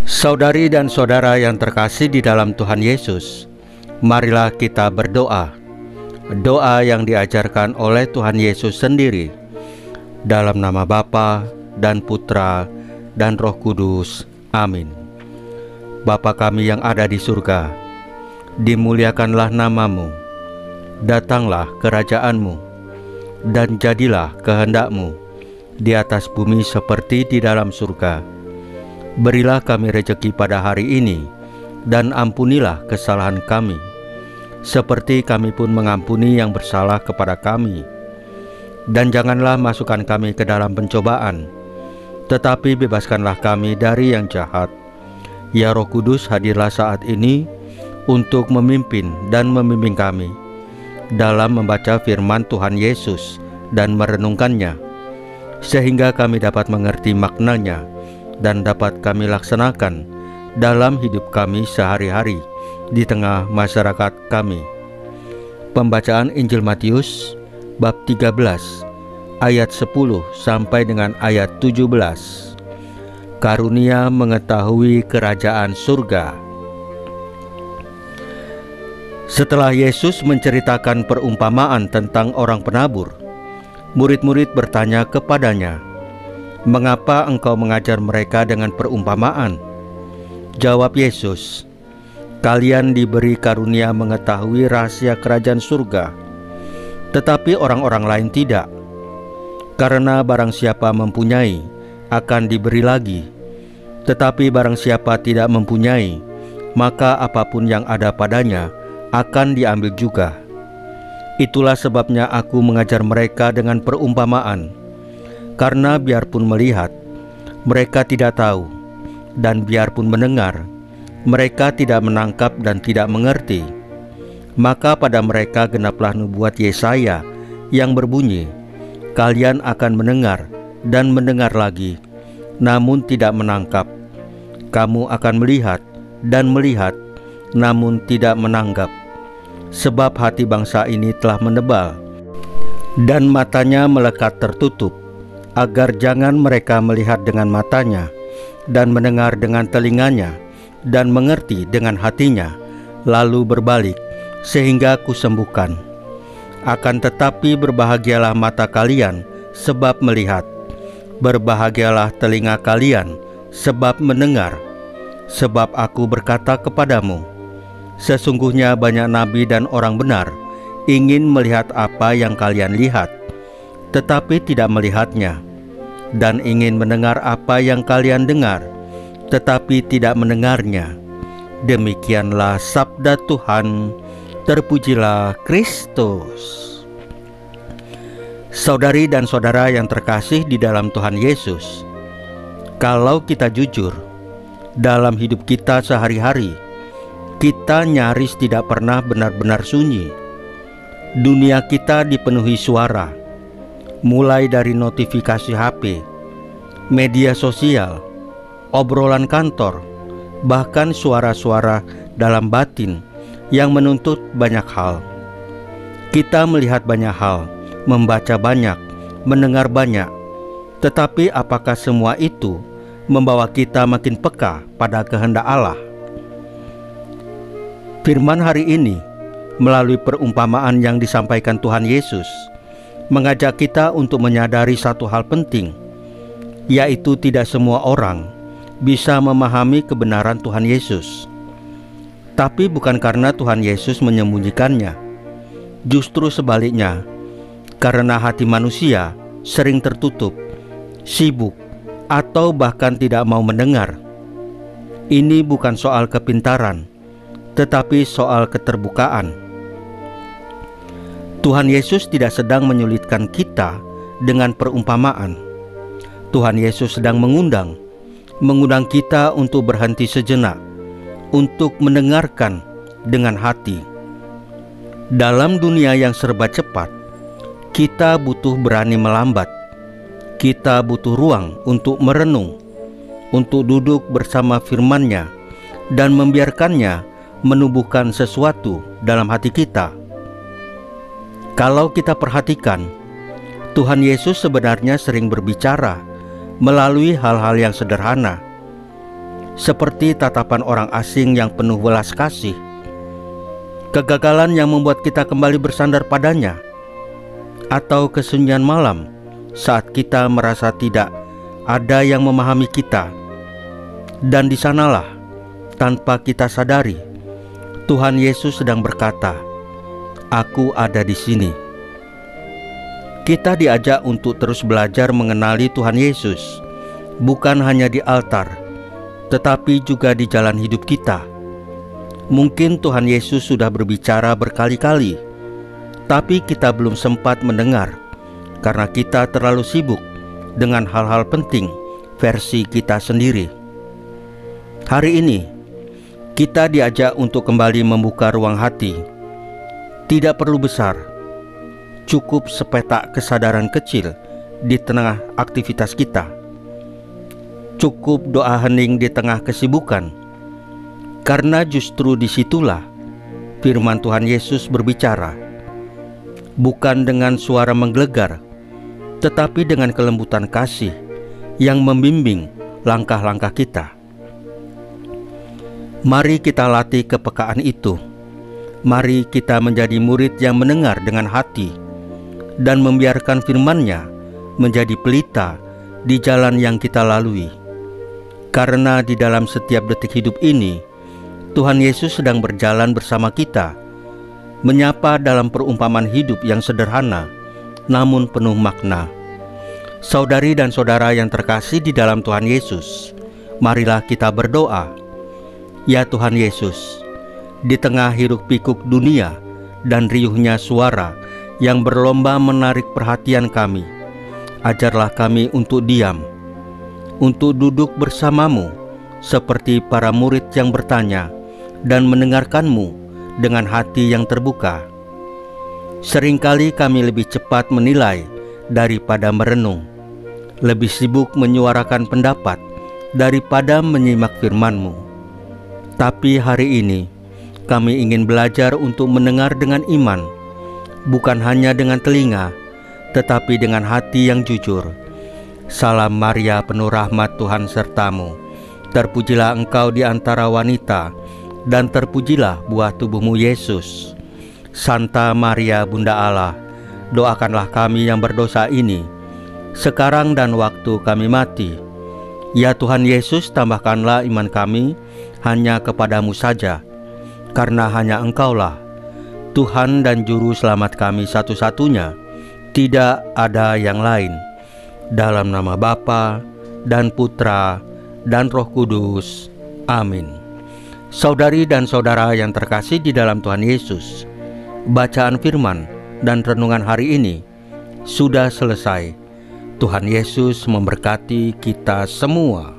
Saudari dan saudara yang terkasih di dalam Tuhan Yesus, marilah kita berdoa. Doa yang diajarkan oleh Tuhan Yesus sendiri. Dalam nama Bapa dan Putra dan Roh Kudus. Amin. Bapa kami yang ada di surga, dimuliakanlah namamu. Datanglah kerajaan-Mu, dan jadilah kehendak-Mu di atas bumi seperti di dalam surga. Berilah kami rejeki pada hari ini, dan ampunilah kesalahan kami, seperti kami pun mengampuni yang bersalah kepada kami. Dan janganlah masukkan kami ke dalam pencobaan, tetapi bebaskanlah kami dari yang jahat. Ya Roh Kudus, hadirlah saat ini untuk memimpin dan membimbing kami dalam membaca firman Tuhan Yesus dan merenungkannya, sehingga kami dapat mengerti maknanya dan dapat kami laksanakan dalam hidup kami sehari-hari di tengah masyarakat kami. Pembacaan Injil Matius bab 13 ayat 10 sampai dengan ayat 17. Karunia mengetahui kerajaan surga. Setelah Yesus menceritakan perumpamaan tentang orang penabur, murid-murid bertanya kepadanya, "Mengapa engkau mengajar mereka dengan perumpamaan?" Jawab Yesus, "Kalian diberi karunia mengetahui rahasia kerajaan surga, tetapi orang-orang lain tidak. Karena barang siapa mempunyai, akan diberi lagi. Tetapi barang siapa tidak mempunyai, maka apapun yang ada padanya akan diambil juga. Itulah sebabnya aku mengajar mereka dengan perumpamaan. Karena biarpun melihat, mereka tidak tahu, dan biarpun mendengar, mereka tidak menangkap dan tidak mengerti. Maka pada mereka genaplah nubuat Yesaya yang berbunyi, kalian akan mendengar dan mendengar lagi, namun tidak menangkap. Kamu akan melihat dan melihat, namun tidak menanggap. Sebab hati bangsa ini telah menebal, dan matanya melekat tertutup, agar jangan mereka melihat dengan matanya, dan mendengar dengan telinganya, dan mengerti dengan hatinya, lalu berbalik, sehingga kusembuhkan. Akan tetapi berbahagialah mata kalian, sebab melihat. Berbahagialah telinga kalian, sebab mendengar. Sebab aku berkata kepadamu, sesungguhnya banyak nabi dan orang benar ingin melihat apa yang kalian lihat, tetapi tidak melihatnya, dan ingin mendengar apa yang kalian dengar, tetapi tidak mendengarnya. Demikianlah sabda Tuhan. Terpujilah Kristus. Saudari dan saudara yang terkasih di dalam Tuhan Yesus, kalau kita jujur dalam hidup kita sehari-hari, kita nyaris tidak pernah benar-benar sunyi. Dunia kita dipenuhi suara, mulai dari notifikasi HP, media sosial, obrolan kantor, bahkan suara-suara dalam batin yang menuntut banyak hal. Kita melihat banyak hal, membaca banyak, mendengar banyak, tetapi apakah semua itu membawa kita makin peka pada kehendak Allah? Firman hari ini melalui perumpamaan yang disampaikan Tuhan Yesus mengajak kita untuk menyadari satu hal penting, yaitu tidak semua orang bisa memahami kebenaran Tuhan Yesus. Tapi bukan karena Tuhan Yesus menyembunyikannya, justru sebaliknya, karena hati manusia sering tertutup, sibuk, atau bahkan tidak mau mendengar. Ini bukan soal kepintaran, tetapi soal keterbukaan. Tuhan Yesus tidak sedang menyulitkan kita dengan perumpamaan. Tuhan Yesus sedang mengundang kita untuk berhenti sejenak, untuk mendengarkan dengan hati. Dalam dunia yang serba cepat, kita butuh berani melambat. Kita butuh ruang untuk merenung, untuk duduk bersama firman-Nya dan membiarkannya menumbuhkan sesuatu dalam hati kita. Kalau kita perhatikan, Tuhan Yesus sebenarnya sering berbicara melalui hal-hal yang sederhana. seperti tatapan orang asing yang penuh welas kasih, kegagalan yang membuat kita kembali bersandar padanya, atau kesunyian malam saat kita merasa tidak ada yang memahami kita. Dan di sanalah, tanpa kita sadari, Tuhan Yesus sedang berkata, "Aku ada di sini." Kita diajak untuk terus belajar mengenali Tuhan Yesus, bukan hanya di altar, tetapi juga di jalan hidup kita. Mungkin Tuhan Yesus sudah berbicara berkali-kali, tapi kita belum sempat mendengar karena kita terlalu sibuk dengan hal-hal penting versi kita sendiri. Hari ini, kita diajak untuk kembali membuka ruang hati. Tidak perlu besar, cukup sepetak kesadaran kecil di tengah aktivitas kita. Cukup doa hening di tengah kesibukan, karena justru disitulah firman Tuhan Yesus berbicara, bukan dengan suara menggelegar, tetapi dengan kelembutan kasih yang membimbing langkah-langkah kita. Mari kita latih kepekaan itu. Mari kita menjadi murid yang mendengar dengan hati dan membiarkan firman-Nya menjadi pelita di jalan yang kita lalui. Karena di dalam setiap detik hidup ini, Tuhan Yesus sedang berjalan bersama kita, menyapa dalam perumpamaan hidup yang sederhana, namun penuh makna. Saudari dan saudara yang terkasih di dalam Tuhan Yesus, marilah kita berdoa. Ya Tuhan Yesus, di tengah hiruk-pikuk dunia dan riuhnya suara yang berlomba menarik perhatian kami, ajarlah kami untuk diam, untuk duduk bersamamu seperti para murid yang bertanya dan mendengarkan-Mu dengan hati yang terbuka. Seringkali kami lebih cepat menilai daripada merenung, lebih sibuk menyuarakan pendapat daripada menyimak firman-Mu. Tapi hari ini kami ingin belajar untuk mendengar dengan iman, bukan hanya dengan telinga, tetapi dengan hati yang jujur. Salam Maria, penuh rahmat, Tuhan sertamu. Terpujilah engkau di antara wanita, dan terpujilah buah tubuhmu Yesus. Santa Maria, Bunda Allah, doakanlah kami yang berdosa ini, sekarang dan waktu kami mati. Ya Tuhan Yesus, tambahkanlah iman kami hanya kepadamu saja, karena hanya Engkaulah Tuhan dan Juru Selamat kami satu-satunya, tidak ada yang lain. Dalam nama Bapa dan Putra dan Roh Kudus. Amin. Saudari dan saudara yang terkasih di dalam Tuhan Yesus, bacaan firman dan renungan hari ini sudah selesai. Tuhan Yesus memberkati kita semua.